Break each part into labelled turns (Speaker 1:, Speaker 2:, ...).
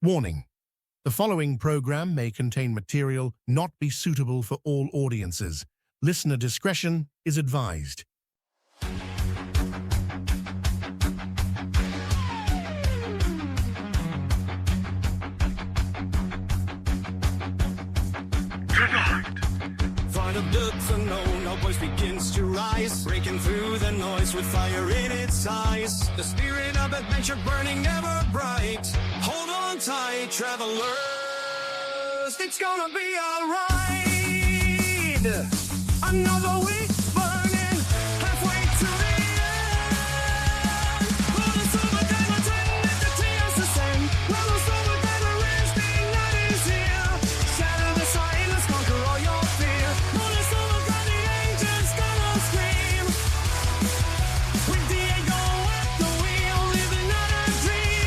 Speaker 1: Warning: the following program may contain material not be suitable for all audiences. Listener discretion is advised.
Speaker 2: Find a depth unknown, our voice begins to rise, breaking through the noise with fire in its eyes. The spirit of adventure burning ever bright. Hold on tight, travelers, it's gonna be alright. Another week burning, halfway to the end. Bonus Overdrive Wednesday, let the tears descend. Bonus Overdrive Wednesday, night is here. Shatter the silence, conquer all your fear. Bonus Overdrive, the angels gonna scream. With Diego at the wheel, living out a dream.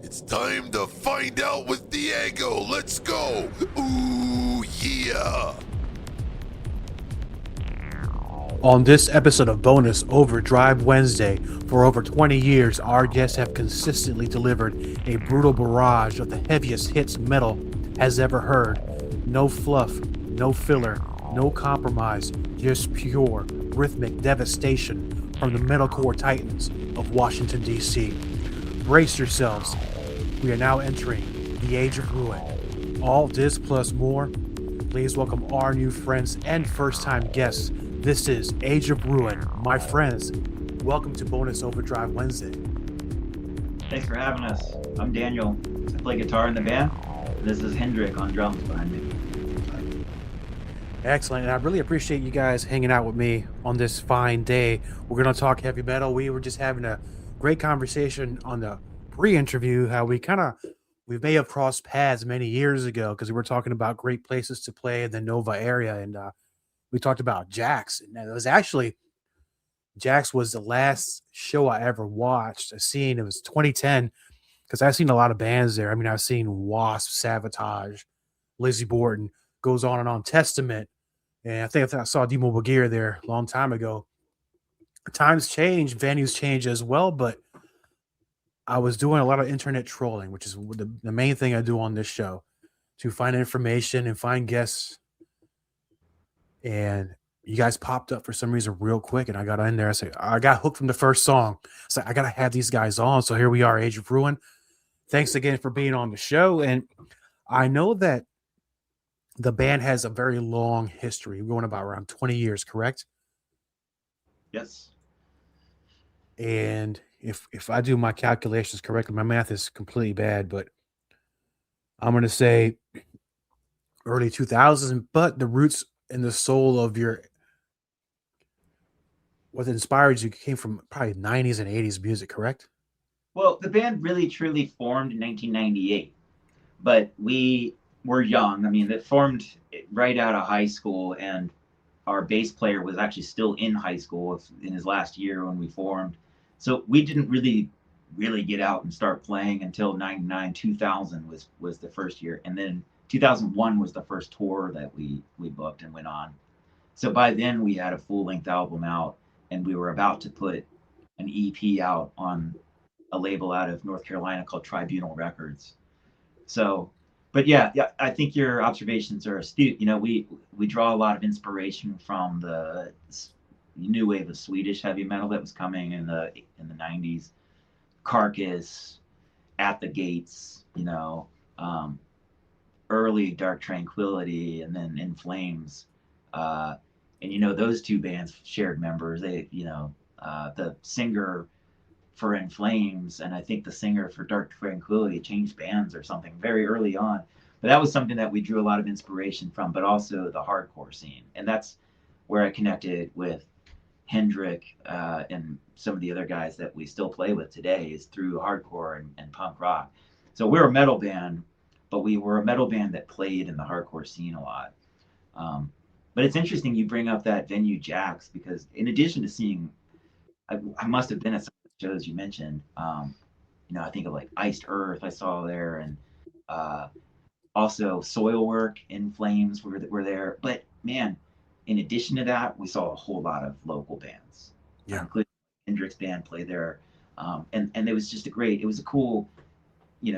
Speaker 3: It's time to find out with Diego. Let's go. Ooh, yeah.
Speaker 4: On this episode of Bonus Overdrive Wednesday, for over 20 years, our guests have consistently delivered a brutal barrage of the heaviest hits metal has ever heard. No fluff, no filler, no compromise, just pure rhythmic devastation from the Metalcore titans of Washington, D.C. Brace yourselves. We are now entering the Age of Ruin. All this plus more. Please welcome our new friends and first-time guests. This is Age of Ruin. My friends, welcome to Bonus Overdrive Wednesday.
Speaker 5: Thanks for having us. I'm Daniel. I play guitar in the band. This is Hendrik on drums behind me.
Speaker 4: Excellent, and I really appreciate you guys hanging out with me on this fine day. We're going to talk heavy metal. We were just having a great conversation on the pre-interview, how we may have crossed paths many years ago because we were talking about great places to play in the Nova area, and we talked about Jax. And it was actually, Jax was the last show I ever watched. It was 2010, because I've seen a lot of bands there. I mean, I've seen Wasp, Sabotage, Lizzie Borden, goes on and on, Testament, and I think I saw Demo Bagheera there a long time ago. Times change, venues change as well, but I was doing a lot of internet trolling, which is the main thing I do on this show, to find information and find guests. And you guys popped up for some reason real quick, and I got in there. I said, I got hooked from the first song. So I got to have these guys on. So here we are, Age of Ruin. Thanks again for being on the show. And I know that the band has a very long history. We're going about around 20 years, correct?
Speaker 5: Yes.
Speaker 4: And if I do my calculations correctly, my math is completely bad, but I'm going to say early 2000s, but the roots and the soul of what inspired you came from probably 90s and 80s music, correct?
Speaker 5: Well, the band really truly formed in 1998, but we were young. I mean, it formed right out of high school, and our bass player was actually still in high school in his last year when we formed. So we didn't really get out and start playing until 99, 2000 was the first year. And then 2001 was the first tour that we booked and went on. So by then we had a full-length album out, and we were about to put an EP out on a label out of North Carolina called Tribunal Records. So, but yeah, I think your observations are astute. You know, we draw a lot of inspiration from the new wave of Swedish heavy metal that was coming in the 90s. Carcass, At the Gates, early Dark Tranquility, and then In Flames. And those two bands shared members. They, the singer for In Flames, and I think the singer for Dark Tranquility changed bands or something very early on. But that was something that we drew a lot of inspiration from, but also the hardcore scene. And that's where I connected with Hendrik and some of the other guys that we still play with today, is through hardcore and punk rock. So we're a metal band, but we were a metal band that played in the hardcore scene a lot. But it's interesting you bring up that venue Jax, because in addition to seeing, I must have been at some of the shows you mentioned. I think of like Iced Earth I saw there, and Also, Soil Work, In Flames were there. But man, in addition to that, we saw a whole lot of local bands,
Speaker 4: Yeah.
Speaker 5: including Hendrix band play there. And it was just it was a cool,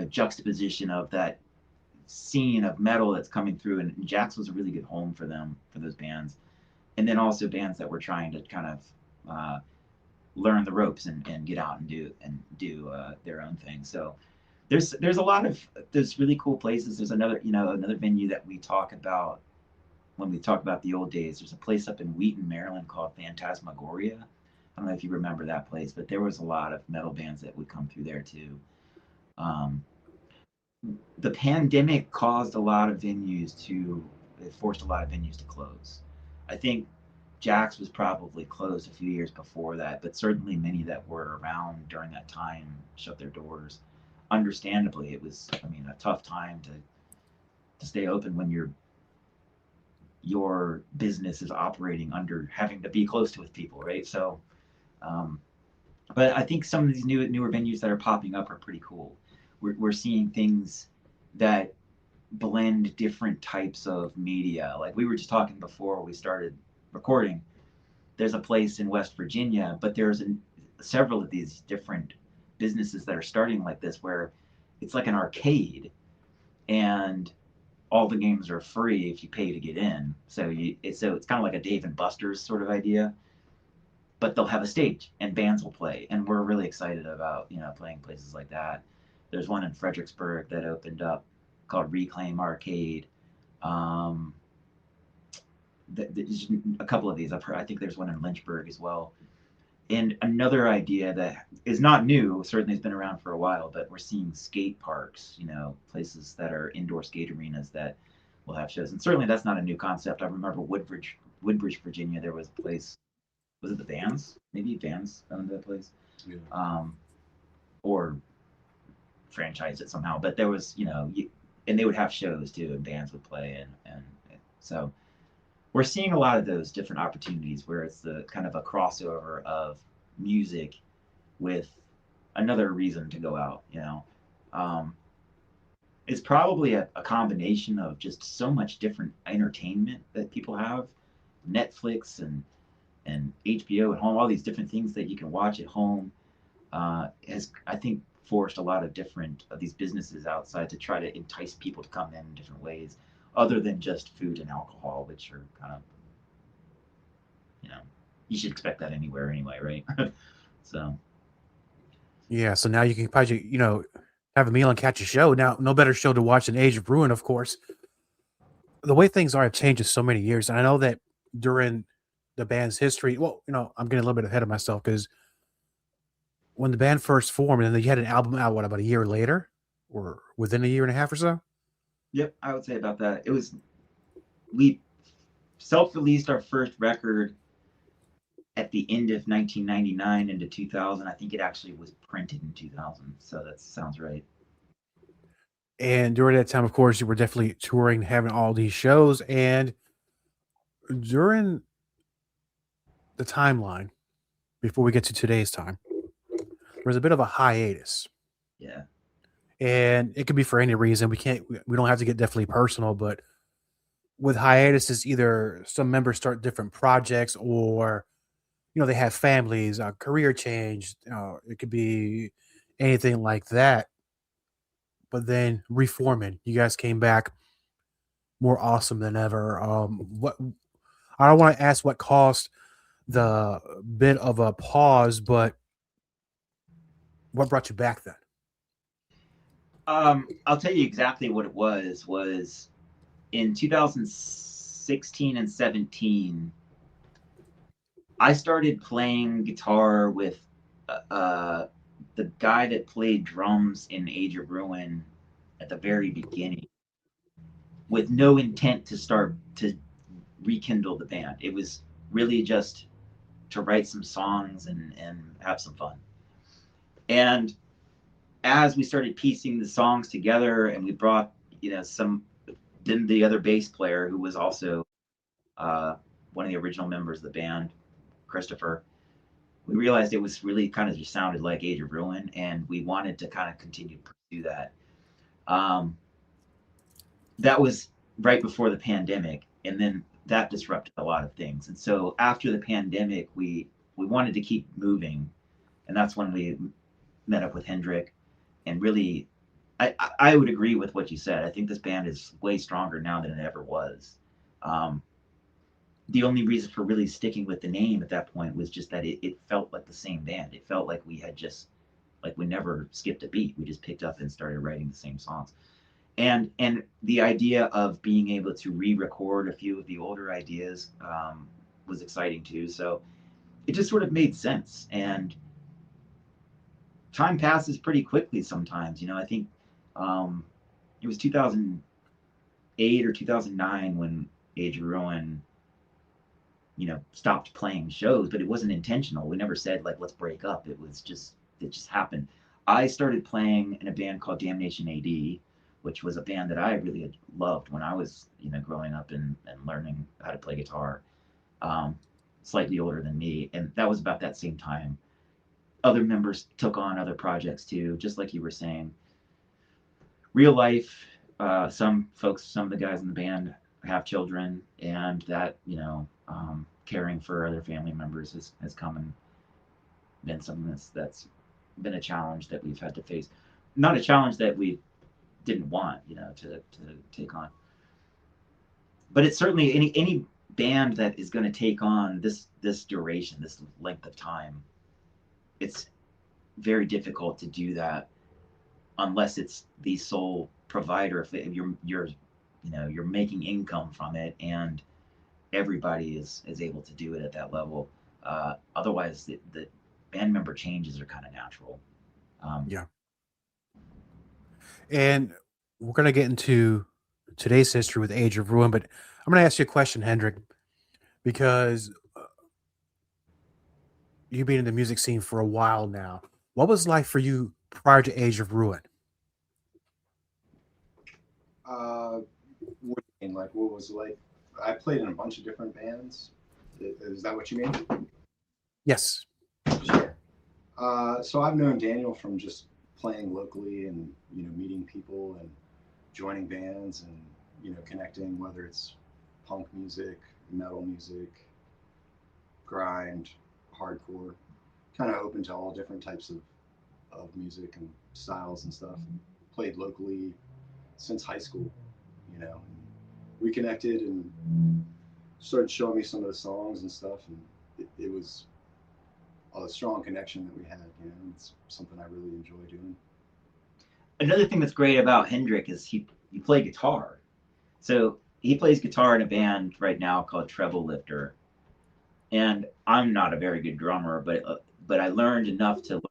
Speaker 5: juxtaposition of that scene of metal that's coming through. And Jax was a really good home for them, for those bands. And then also bands that were trying to kind of learn the ropes and get out and do their own thing. So there's a lot of there's really cool places. There's another venue that we talk about when we talk about the old days. There's a place up in Wheaton, Maryland called Phantasmagoria. I don't know if you remember that place, but there was a lot of metal bands that would come through there too. Um, the pandemic caused a lot of venues to it forced a lot of venues to close. I think Jax was probably closed a few years before that, but certainly many that were around during that time shut their doors. Understandably, it was, I mean, a tough time to stay open when your business is operating under having to be close to with people, right? So, um, but I think some of these newer venues that are popping up are pretty cool. We're seeing things that blend different types of media. Like we were just talking before we started recording. There's a place in West Virginia, but several of these different businesses that are starting like this, where it's like an arcade, and all the games are free if you pay to get in. So it's kind of like a Dave and Buster's sort of idea, but they'll have a stage and bands will play, and we're really excited about playing places like that. There's one in Fredericksburg that opened up called Reclaim Arcade. Um, there's a couple of these I've heard. I think there's one in Lynchburg as well. And another idea that is not new, certainly has been around for a while, but we're seeing skate parks, places that are indoor skate arenas that will have shows. And certainly that's not a new concept. I remember Woodbridge, Virginia, there was a place, was it the Vans? Maybe Vans owned that place.
Speaker 4: Yeah.
Speaker 5: Or franchise it somehow. But there was, and they would have shows too, and bands would play. And so we're seeing a lot of those different opportunities where it's the kind of a crossover of music with another reason to go out. Um, it's probably a combination of just so much different entertainment that people have, Netflix and HBO at home, all these different things that you can watch at home, has, I think, forced a lot of different of these businesses outside to try to entice people to come in different ways, other than just food and alcohol, which are kind of, you should expect that anywhere anyway, right? So,
Speaker 4: Yeah. So now you can probably, have a meal and catch a show. Now, no better show to watch than Age of Ruin, of course. The way things are have changed in so many years. And I know that during the band's history, well, I'm getting a little bit ahead of myself because when the band first formed and then you had an album out, what, about a year later or within a year and a half or so?
Speaker 5: yep, I would say about that. We self-released our first record at the end of 1999 into 2000. I think it actually was printed in 2000, so that sounds right.
Speaker 4: And during that time, of course, you were definitely touring, having all these shows. And during the timeline, before we get to today's time, there was a bit of a hiatus.
Speaker 5: Yeah.
Speaker 4: And it could be for any reason. We don't have to get definitely personal, but with hiatuses, either some members start different projects or, they have families, career change. It could be anything like that. But then reforming, you guys came back more awesome than ever. What I don't want to ask what caused the bit of a pause, but what brought you back then?
Speaker 5: I'll tell you exactly what it was. Was in 2016 and 17, I started playing guitar with uh, the guy that played drums in Age of Ruin at the very beginning, with no intent to start to rekindle the band. It was really just to write some songs and have some fun. And as we started piecing the songs together, and we brought some, then the other bass player who was also one of the original members of the band, Christopher, we realized it was really kind of just sounded like Age of Ruin, and we wanted to kind of continue to pursue that. Um, that was right before the pandemic, and then that disrupted a lot of things. And so after the pandemic, we wanted to keep moving, and that's when we met up with Hendrik, and really, I would agree with what you said. I think this band is way stronger now than it ever was. Um, the only reason for really sticking with the name at that point was just that it felt like the same band. It felt like we had just like we never skipped a beat. We just picked up and started writing the same songs. And the idea of being able to re-record a few of the older ideas was exciting too. So it just sort of made sense. And time passes pretty quickly sometimes. I think um, it was 2008 or 2009 when Age of Ruin, stopped playing shows, but it wasn't intentional. We never said like let's break up. It just happened. I started playing in a band called Damnation AD, which was a band that I really had loved when I was growing up and learning how to play guitar. Um, Slightly older than me, and that was about that same time. Other members took on other projects too, just like you were saying. Real life, some of the guys in the band have children, and that caring for other family members has come and been something that's been a challenge that we've had to face. Not a challenge that we didn't want, to take on. But it's certainly any band that is going to take on this duration, this length of time. It's very difficult to do that unless it's the sole provider. If you're making income from it, and everybody is able to do it at that level. Otherwise, the band member changes are kind of natural. Um,
Speaker 4: Yeah. And we're gonna get into today's history with Age of Ruin, but I'm gonna ask you a question, Hendrik, because you've been in the music scene for a while now. What was life for you prior to Age of Ruin?
Speaker 6: What do you mean? Like, what was like? I played in a bunch of different bands. Is that what you mean?
Speaker 4: Yes.
Speaker 6: Sure. So I've known Daniel from just playing locally and meeting people and joining bands and connecting, whether it's punk music, metal music, grind, hardcore, kind of open to all different types of music and styles and stuff. And played locally since high school, we connected and started showing me some of the songs and stuff, and it was a strong connection that we had. It's something I really enjoy doing.
Speaker 5: Another thing that's great about Hendrik is he play guitar. So he plays guitar in a band right now called Treble Lifter, and I'm not a very good drummer, but I learned enough to learn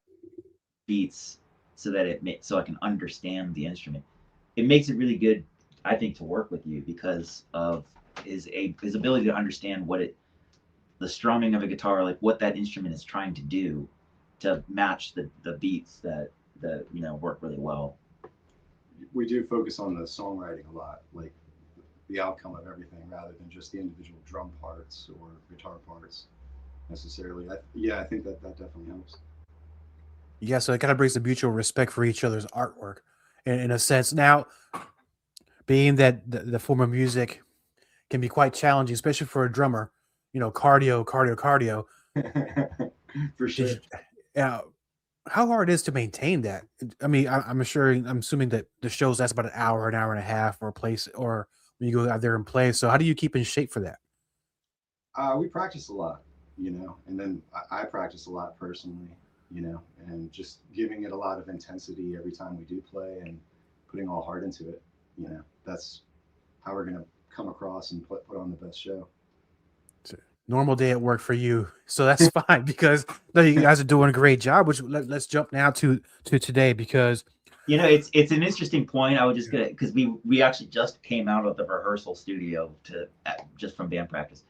Speaker 5: beats so that so I can understand the instrument. It makes it really good, I think, to work with you because of his ability to understand the strumming of a guitar, like what that instrument is trying to do to match the beats that work really well.
Speaker 6: We do focus on the songwriting a lot, like the outcome of everything, rather than just the individual drum parts or guitar parts necessarily. I think that definitely helps.
Speaker 4: Yeah, so it kind of brings a mutual respect for each other's artwork in a sense. Now, being that the form of music can be quite challenging, especially for a drummer, cardio, cardio, cardio.
Speaker 6: For
Speaker 4: Did
Speaker 6: sure.
Speaker 4: you, how hard it is to maintain that? I mean, I'm assuming that the shows that's about an hour and a half, or a place, or when you go out there and play. So how do you keep in shape for that?
Speaker 6: We practice a lot, and then I practice a lot personally, and just giving it a lot of intensity every time we do play and putting all heart into it. That's how we're gonna come across and put on the best show.
Speaker 4: It's a normal day at work for you, so that's fine because no, you guys are doing a great job. Which let's jump now to today because
Speaker 5: It's an interesting point. I would just get because we actually just came out of the rehearsal studio just from band practice,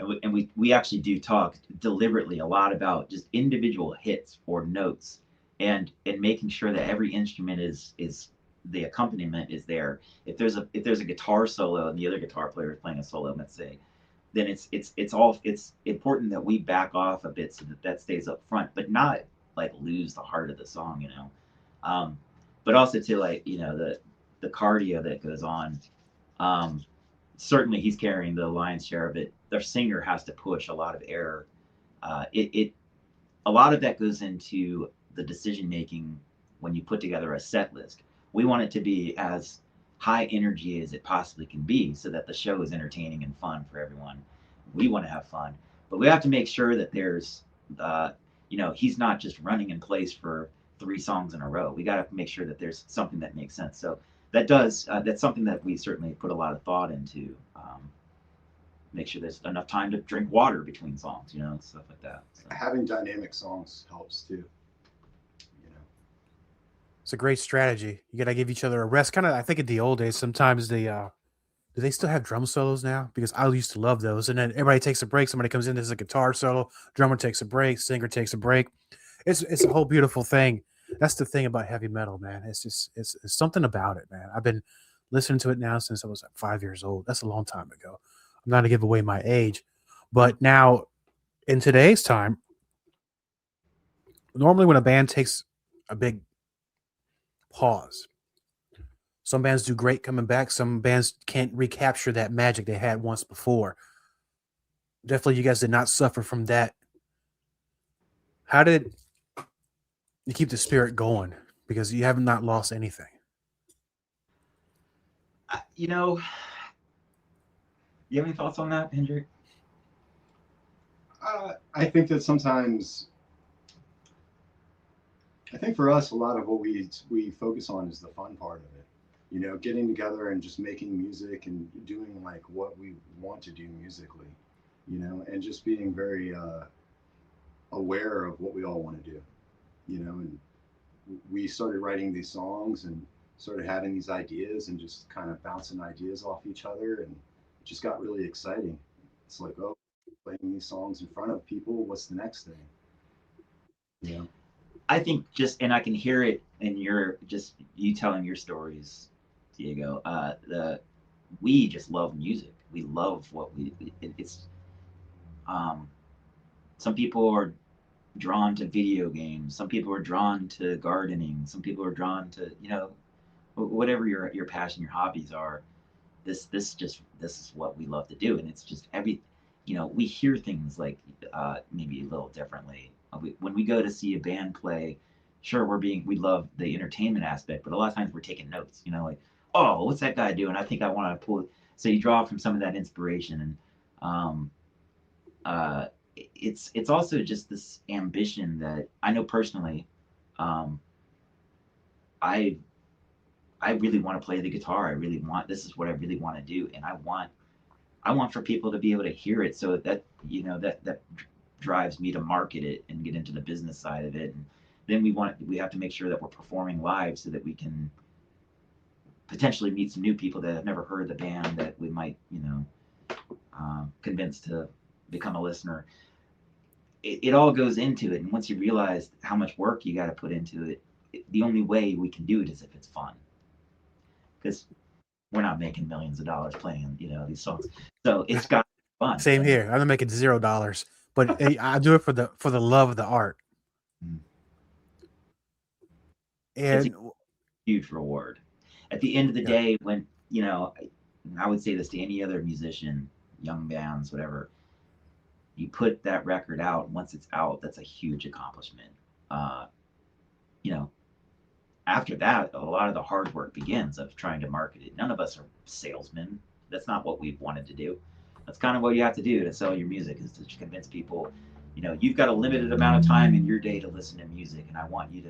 Speaker 5: and we actually do talk deliberately a lot about just individual hits or notes, and making sure that every instrument is the accompaniment is there. If there's a guitar solo and the other guitar player is playing a solo, let's say, then it's important that we back off a bit so that stays up front, but not like lose the heart of the song. Um, but also to like the cardio that goes on. Um, Certainly, he's carrying the lion's share of it. Their singer has to push a lot of air. It a lot of that goes into the decision making when you put together a set list. We want it to be as high energy as it possibly can be so that the show is entertaining and fun for everyone. We want to have fun, but we have to make sure that there's, uh, he's not just running in place for 3 songs in a row. We got to make sure that there's something that makes sense. So that's something that we certainly put a lot of thought into. Make sure there's enough time to drink water between songs, stuff like that. So.
Speaker 6: Having dynamic songs helps too. You know,
Speaker 4: It's a great strategy. You gotta give each other a rest. Kind of, I think in the old days, sometimes they do they still have drum solos now? Because I used to love those. And then everybody takes a break. Somebody comes in, there's a guitar solo, drummer takes a break, singer takes a break. It's a whole beautiful thing. That's the thing about heavy metal, man. It's just it's something about it, man. I've been listening to it now since I was like 5 years old. That's a long time ago. I'm not to give away my age, but now in today's time, normally when a band takes a big pause, some bands do great coming back. Some bands can't recapture that magic they had once before. Definitely, you guys did not suffer from that. How did you keep the spirit going? Because you have not lost anything.
Speaker 5: You know, you have any thoughts on that, Hendrik?
Speaker 6: I think that sometimes, I think for us, a lot of what we focus on is the fun part of it. You know, getting together and just making music and doing like what we want to do musically. You know, and just being very aware of what we all want to do. You know, and we started writing these songs and started having these ideas and just kind of bouncing ideas off each other, and it just got really exciting. It's like, oh, playing these songs in front of people, what's the next thing? You know?
Speaker 5: I think and I can hear it in you telling your stories, Diego. We just love music. We love what it's. Um, some people are drawn to video games. Some people are drawn to gardening. Some people are drawn to whatever your passion, your hobbies are. This is what we love to do, and it's just we hear things like maybe a little differently. When we go to see a band play, sure we love the entertainment aspect, but a lot of times we're taking notes. Like, oh, what's that guy doing? I think I want to pull it. So you draw from some of that inspiration, and um, uh, it's also just this ambition that I know personally. Um, I I really want to play the guitar. This is what I really want to do, and I want for people to be able to hear it, so that that drives me to market it and get into the business side of it. And then we have to make sure that we're performing live so that we can potentially meet some new people that have never heard the band that we might convince to become a listener. It all goes into it, and once you realize how much work you got to put into it, the only way we can do it is if it's fun, because we're not making millions of dollars playing these songs, so it's got to be fun.
Speaker 4: Same here. I'm making $0, but I do it for the love of the art.
Speaker 5: Mm. It's
Speaker 4: And
Speaker 5: a huge reward at the end of the
Speaker 4: yeah,
Speaker 5: day. When I would say this to any other musician, young bands, whatever, you put that record out. Once it's out, that's a huge accomplishment. uh, you know After that, a lot of the hard work begins of trying to market it. None of us are salesmen. That's not what we've wanted to do. That's kind of what you have to do to sell your music, is to convince people, you've got a limited amount of time in your day to listen to music, and I want you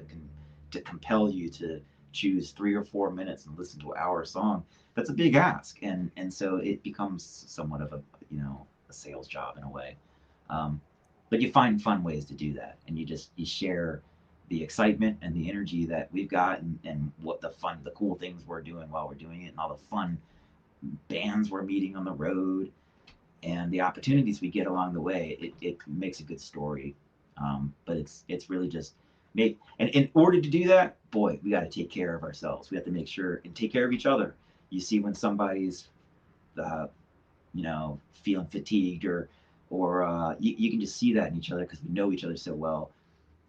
Speaker 5: to compel you to choose 3 or 4 minutes and listen to an hour song. That's a big ask, and so it becomes somewhat of a sales job in a way. Um, but you find fun ways to do that, and you share the excitement and the energy that we've got, and what the cool things we're doing while we're doing it, and all the fun bands we're meeting on the road, and the opportunities we get along the way. It makes a good story. But it's really just make, and in order to do that, boy, we got to take care of ourselves. We have to make sure and take care of each other. You see when somebody's uh, feeling fatigued, or you can just see that in each other because we know each other so well.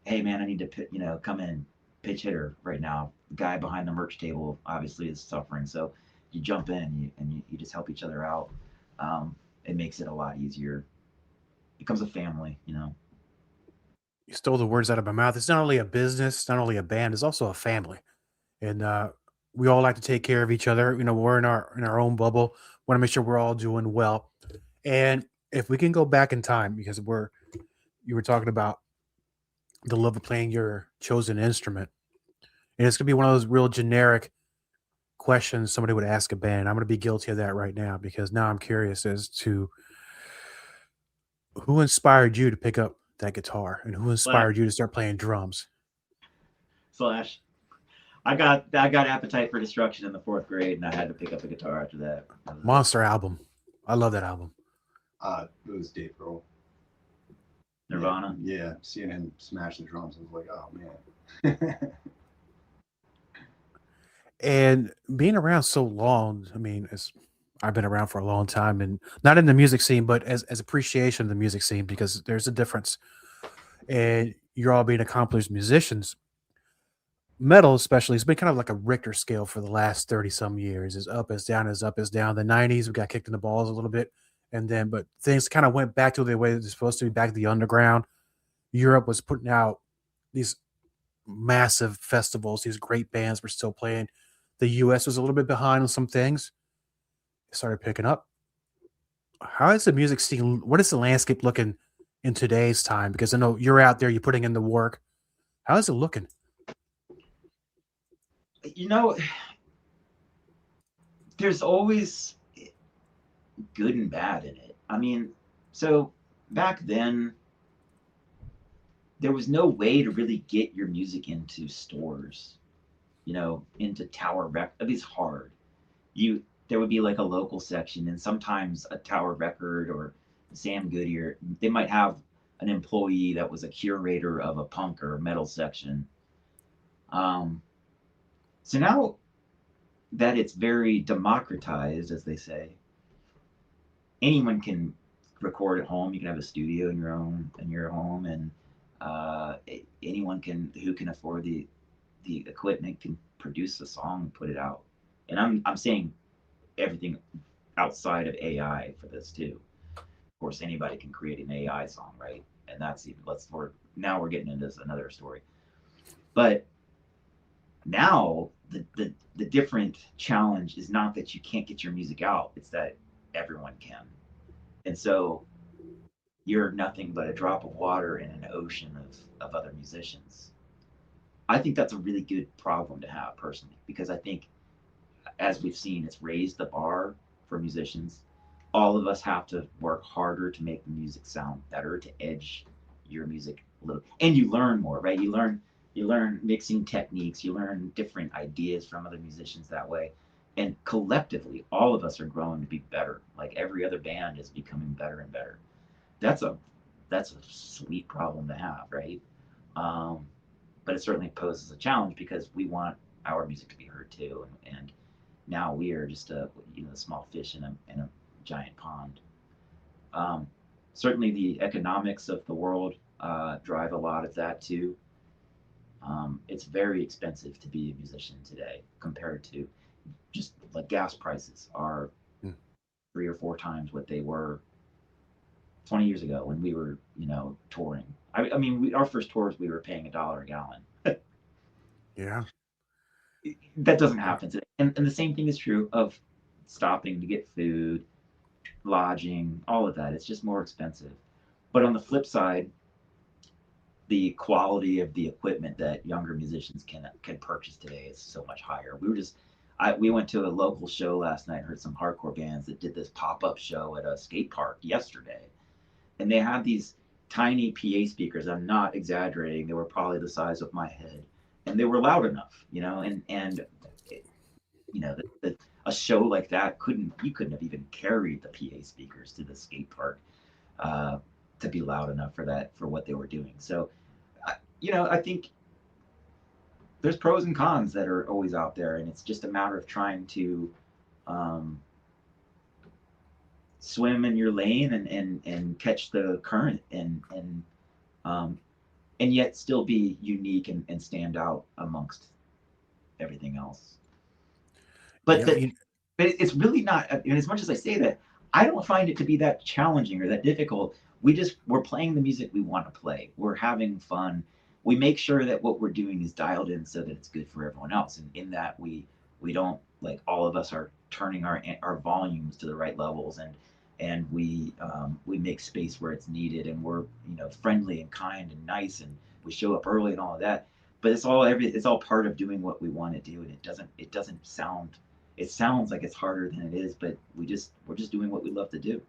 Speaker 5: Hey man, I need to come in, pitch hitter right now. The guy behind the merch table obviously is suffering, so you jump in and you just help each other out. It makes it a lot easier. It becomes a family, you know.
Speaker 4: You stole the words out of my mouth. It's not only a business, it's not only a band, it's also a family. And we all like to take care of each other. You know, we're in our own bubble. Want to make sure we're all doing well. And if we can go back in time, because we're you were talking about the love of playing your chosen instrument, and it's gonna be one of those real generic questions somebody would ask a band. I'm gonna be guilty of that right now because now I'm curious as to who inspired you to pick up that guitar and who
Speaker 5: Slash,
Speaker 4: inspired you to start playing drums.
Speaker 5: slash. I got appetite for destruction in the fourth grade, and I had to pick up a guitar after that.
Speaker 4: Monster album. I love that album.
Speaker 6: It was Dave Grohl.
Speaker 5: Nirvana.
Speaker 6: Yeah, seeing him smash the drums, I was like, oh man.
Speaker 4: And being around so long, I mean, as I've been around for a long time and not in the music scene, but as appreciation of the music scene, because there's a difference. And you're all being accomplished musicians. Metal, especially, has been kind of like a Richter scale for the last 30 some years. Is up, is down, is up, is down. The 90s, we got kicked in the balls a little bit. And then, but things kind of went back to the way they're supposed to be, back to the underground. Europe was putting out these massive festivals, these great bands were still playing. The US was a little bit behind on some things. It started picking up. How is the music scene? What is the landscape looking in today's time? Because I know you're out there, you're putting in the work. How is it looking?
Speaker 5: You know, there's always good and bad in it. I mean, so back then, there was no way to really get your music into stores, you know, into Tower Rec. It's hard. There would be like a local section, and sometimes a Tower Record or Sam Goodyear, they might have an employee that was a curator of a punk or metal section. Um, so now that it's very democratized, as they say, anyone can record at home. You can have a studio in your home, and anyone who can afford the equipment can produce a song and put it out. And I'm saying everything outside of AI for this too. Of course, anybody can create an AI song, right? And that's even let's for now we're getting into another story. But now the different challenge is not that you can't get your music out; it's that everyone can. And so you're nothing but a drop of water in an ocean of other musicians. I think that's a really good problem to have personally, because I think, as we've seen, it's raised the bar for musicians. All of us have to work harder to make the music sound better, to edge your music a little, and you learn more, right? You learn mixing techniques, you learn different ideas from other musicians that way, and collectively, all of us are growing to be better. Like every other band is becoming better and better. That's a that's a sweet problem to have, right? Um, but it certainly poses a challenge because we want our music to be heard too, and now we are just a small fish in a giant pond. Um, Certainly, the economics of the world drive a lot of that too. It's very expensive to be a musician today compared to just like gas prices are
Speaker 4: Hmm.
Speaker 5: 3 or 4 times what they were 20 years ago when we were, touring. I mean, our first tours, we were paying $1 a gallon.
Speaker 4: Yeah.
Speaker 5: That doesn't happen today. And the same thing is true of stopping to get food, lodging, all of that. It's just more expensive. But on the flip side, the quality of the equipment that younger musicians can purchase today is so much higher. We went to a local show last night, heard some hardcore bands that did this pop-up show at a skate park yesterday, and they had these tiny PA speakers. I'm not exaggerating. They were probably the size of my head, and they were loud enough, and a show like that you couldn't have even carried the PA speakers to the skate park uh, to be loud enough for what they were doing. So, I think there's pros and cons that are always out there, and it's just a matter of trying to um, swim in your lane and catch the current um, and yet still be unique and stand out amongst everything else. But
Speaker 4: Yeah.
Speaker 5: but it's really not. And as much as I say that, I don't find it to be that challenging or that difficult. We're playing the music we want to play. We're having fun. We make sure that what we're doing is dialed in so that it's good for everyone else. And in that, we don't, like, all of us are turning our volumes to the right levels, and we make space where it's needed, and we're, friendly and kind and nice, and we show up early and all of that. But it's all part of doing what we want to do, and it doesn't sound, it sounds like it's harder than it is, but we're just doing what we love to do.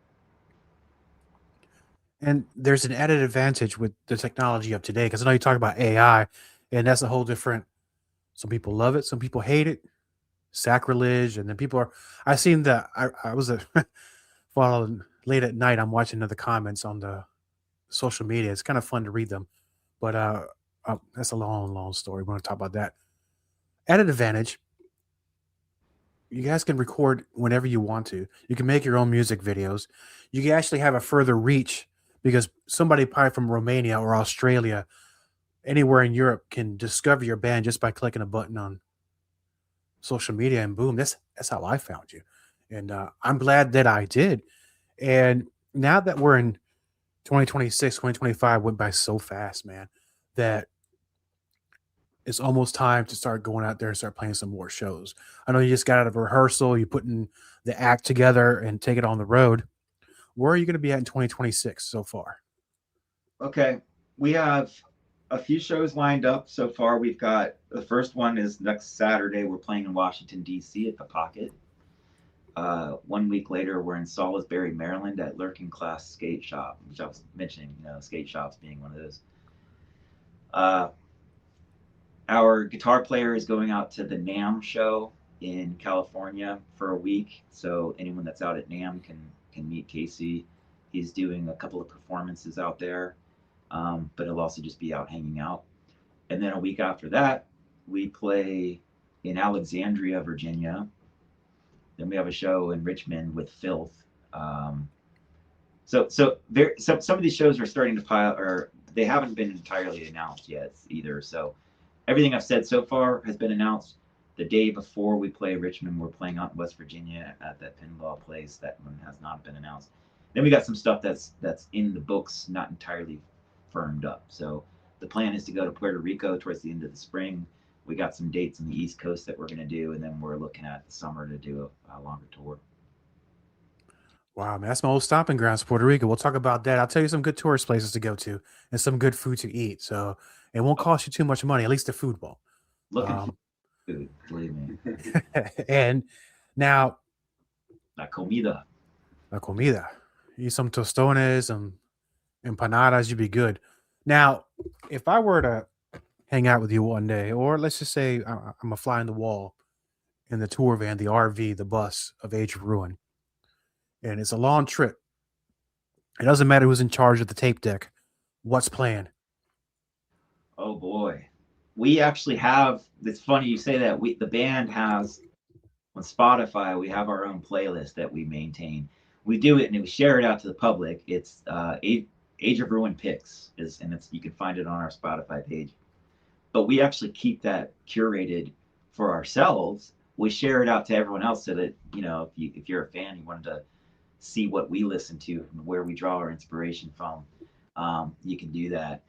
Speaker 4: And there's an added advantage with the technology of today because I know you talk about AI, and that's a whole different. Some people love it, some people hate it, sacrilege, and then people are. I seen that. I was a following late at night. I'm watching the comments on the social media. It's kind of fun to read them, but that's a long, long story. We're going to talk about that. Added advantage: you guys can record whenever you want to. You can make your own music videos. You can actually have a further reach because somebody probably from Romania or Australia, anywhere in Europe, can discover your band just by clicking a button on social media, and boom, that's how I found you. And I'm glad that I did. And now that we're in 2026, 2025 went by so fast, man, that it's almost time to start going out there and start playing some more shows. I know you just got out of rehearsal, you're putting the act together and take it on the road. Where are you going to be at in 2026 so far?
Speaker 5: Okay, we have a few shows lined up so far. We've got the first one is next Saturday. We're playing in Washington D.C. at the Pocket. 1 week later, we're in Salisbury, Maryland at Lurking Class Skate Shop, which I was mentioning. Skate shops being one of those. Uh, our guitar player is going out to the NAMM show in California for a week. So anyone that's out at NAMM can meet Casey. He's doing a couple of performances out there, but he'll also just be out hanging out. And then a week after that, we play in Alexandria, Virginia. Then we have a show in Richmond with Filth. So some of these shows are starting to pile, or they haven't been entirely announced yet either. So everything I've said so far has been announced. The day before we play Richmond, we're playing out in West Virginia at that pinball place. That one has not been announced. Then we got some stuff that's in the books, not entirely firmed up. So the plan is to go to Puerto Rico towards the end of the spring. We got some dates on the East Coast that we're going to do, and then we're looking at the summer to do a longer tour.
Speaker 4: Wow, man, that's my old stomping grounds, Puerto Rico. We'll talk about that. I'll tell you some good tourist places to go to and some good food to eat. So it won't cost you too much money, at least the food won't.
Speaker 5: Looking for food, believe me.
Speaker 4: And now,
Speaker 5: La comida.
Speaker 4: la comida. Eat some tostones, some empanadas, you'd be good. Now, if I were to hang out with you one day, or let's just say I'm a fly on the wall in the tour van, the RV, the bus of Age of Ruin, and it's a long trip. It doesn't matter who's in charge of the tape deck. What's playing?
Speaker 5: Oh boy, we actually have. It's funny you say that. The band has on Spotify. We have our own playlist that we maintain. We do it and we share it out to the public. It's Age of Ruin Picks you can find it on our Spotify page. But we actually keep that curated for ourselves. We share it out to everyone else so that if you're a fan, you wanted to see what we listen to and where we draw our inspiration from, you can do that.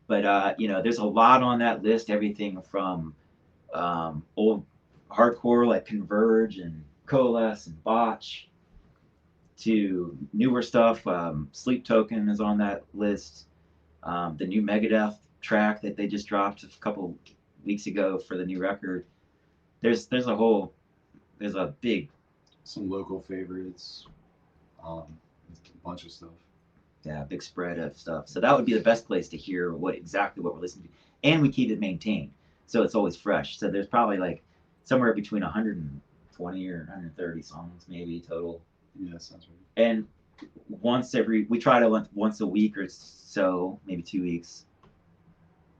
Speaker 5: But there's a lot on that list. Everything from old hardcore like Converge and Coalesce and Botch to newer stuff. Sleep Token is on that list. The new Megadeth track that they just dropped a couple weeks ago for the new record. There's a big,
Speaker 6: Some local favorites, a bunch of stuff.
Speaker 5: big spread of stuff. So that would be the best place to hear exactly what we're listening to, and we keep it maintained, so it's always fresh. So there's probably like somewhere between 120 or 130 songs maybe total.
Speaker 6: Yeah, that sounds right.
Speaker 5: And we try to once a week or so, maybe 2 weeks,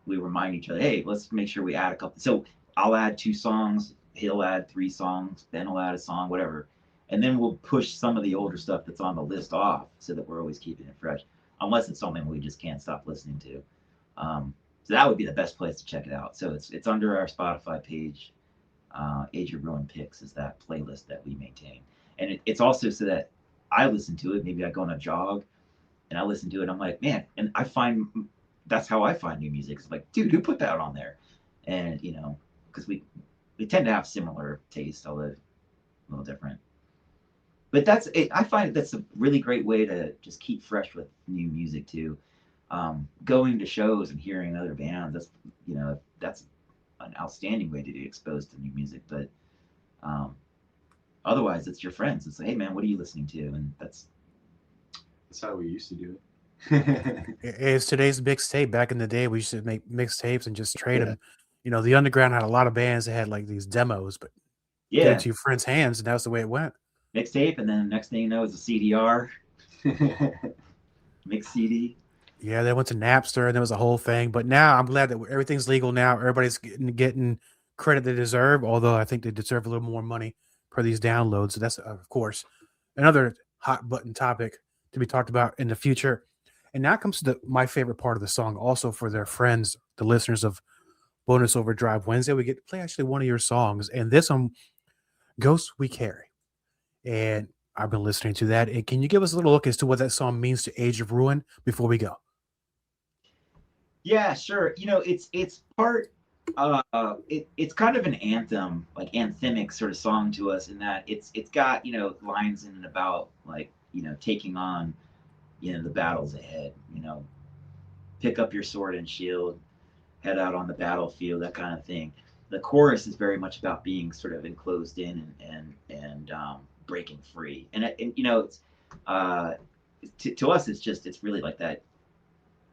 Speaker 5: we remind each other, hey, let's make sure we add a couple. So I'll add 2 songs, he'll add 3 songs, Ben will add a song, whatever. And then we'll push some of the older stuff that's on the list off so that we're always keeping it fresh, unless it's something we just can't stop listening to. So that would be the best place to check it out. So it's under our Spotify page. Age of Ruin Picks is that playlist that we maintain, and it's also so that I listen to it. Maybe I go on a jog and I listen to it. And I'm like, man, and I find that's how I find new music. It's like, dude, who put that on there? And because we tend to have similar tastes, although a little different. But that's it. I find that's a really great way to just keep fresh with new music too. Going to shows and hearing other bands, that's an outstanding way to get exposed to new music. But otherwise, it's your friends. It's like, hey man, what are you listening to? And
Speaker 6: That's how we used to do it.
Speaker 4: It's today's mixtape. Back in the day, we used to make mixtapes and just trade
Speaker 6: Yeah.
Speaker 4: them. The underground had a lot of bands that had like these demos, but get
Speaker 5: yeah,
Speaker 4: it to your friends' hands, and that's the way it went.
Speaker 5: mixtape, and then next thing you know, it's a CDR, mix CD.
Speaker 4: Yeah, they went to Napster, and there was a whole thing. But now I'm glad that everything's legal now. Everybody's getting credit they deserve, although I think they deserve a little more money for these downloads. So that's, of course, another hot button topic to be talked about in the future. And now comes to my favorite part of the song, also for their friends, the listeners of Bonus Overdrive Wednesday. We get to play actually one of your songs, and this one, Ghosts We Carry. And I've been listening to that. And can you give us a little look as to what that song means to Age of Ruin before we go?
Speaker 5: Yeah, sure. It's part. It's kind of an anthem, like anthemic sort of song to us, in that it's got lines in and about like taking on the battles ahead. Pick up your sword and shield, head out on the battlefield, that kind of thing. The chorus is very much about being sort of enclosed in and breaking free. And it's to us, it's really like that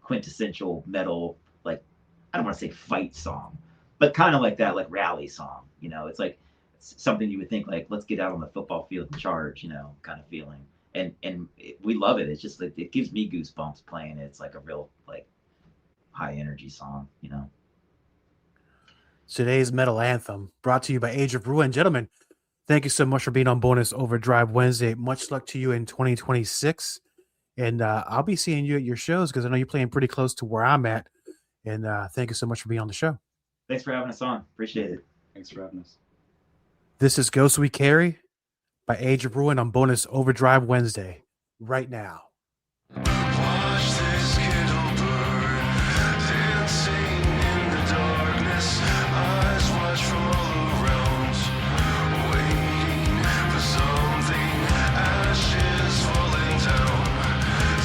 Speaker 5: quintessential metal, like, I don't want to say fight song, but kind of like that, like rally song. It's like something you would think like, let's get out on the football field and charge, kind of feeling. And we love it. It's just like, it gives me goosebumps playing it. It's like a real like high energy song.
Speaker 4: Today's metal anthem brought to you by Age of Ruin. Gentlemen, thank you so much for being on Bonus Overdrive Wednesday. Much luck to you in 2026. And I'll be seeing you at your shows because I know you're playing pretty close to where I'm at. And thank you so much for being on the show.
Speaker 5: Thanks for having us on. Appreciate it.
Speaker 6: Thanks for having us.
Speaker 4: This is Ghost We Carry by Age of Ruin on Bonus Overdrive Wednesday right now.
Speaker 2: Watch this candle burn, dancing in the darkness. Eyes watch from all around, waiting for something. Ashes falling down,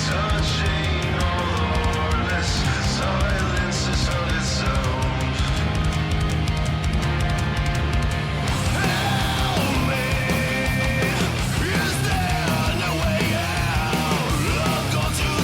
Speaker 2: touching all the heartless. Silence has found its sound. Help me! Is there no way out? I've gone too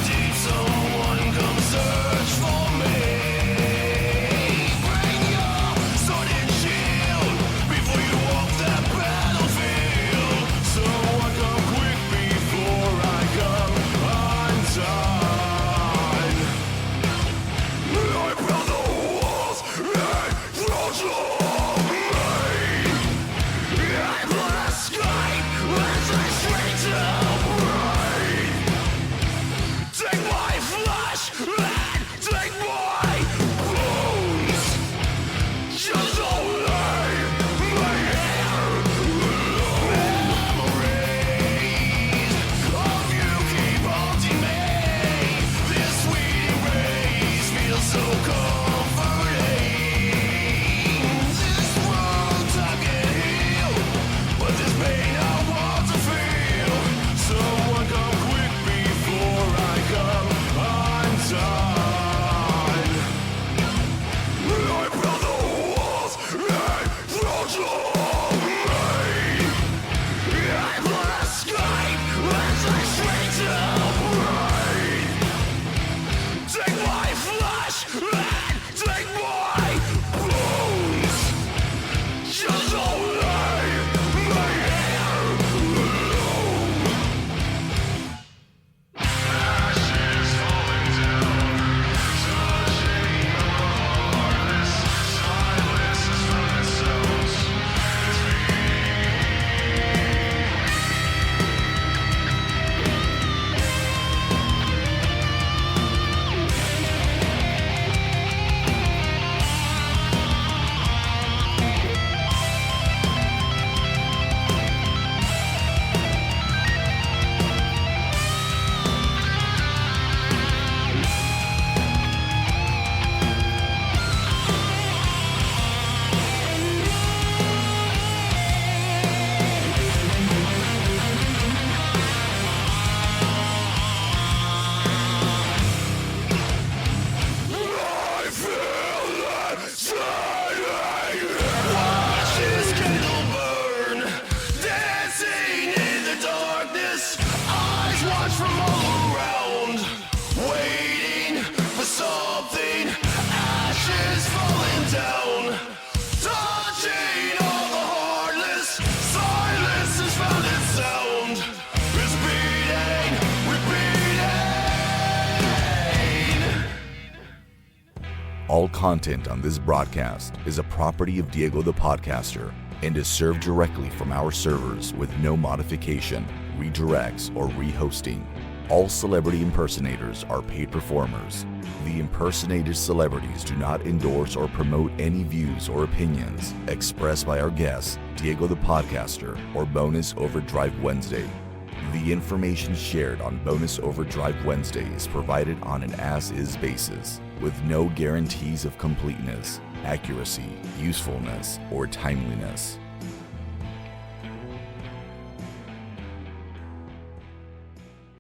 Speaker 7: All content on this broadcast is a property of Diego the Podcaster and is served directly from our servers with no modification, redirects, or rehosting. All celebrity impersonators are paid performers. The impersonated celebrities do not endorse or promote any views or opinions expressed by our guests, Diego the Podcaster, or Bonus Overdrive Wednesday. The information shared on Bonus Overdrive Wednesday is provided on an as-is basis, with no guarantees of completeness, accuracy, usefulness, or timeliness.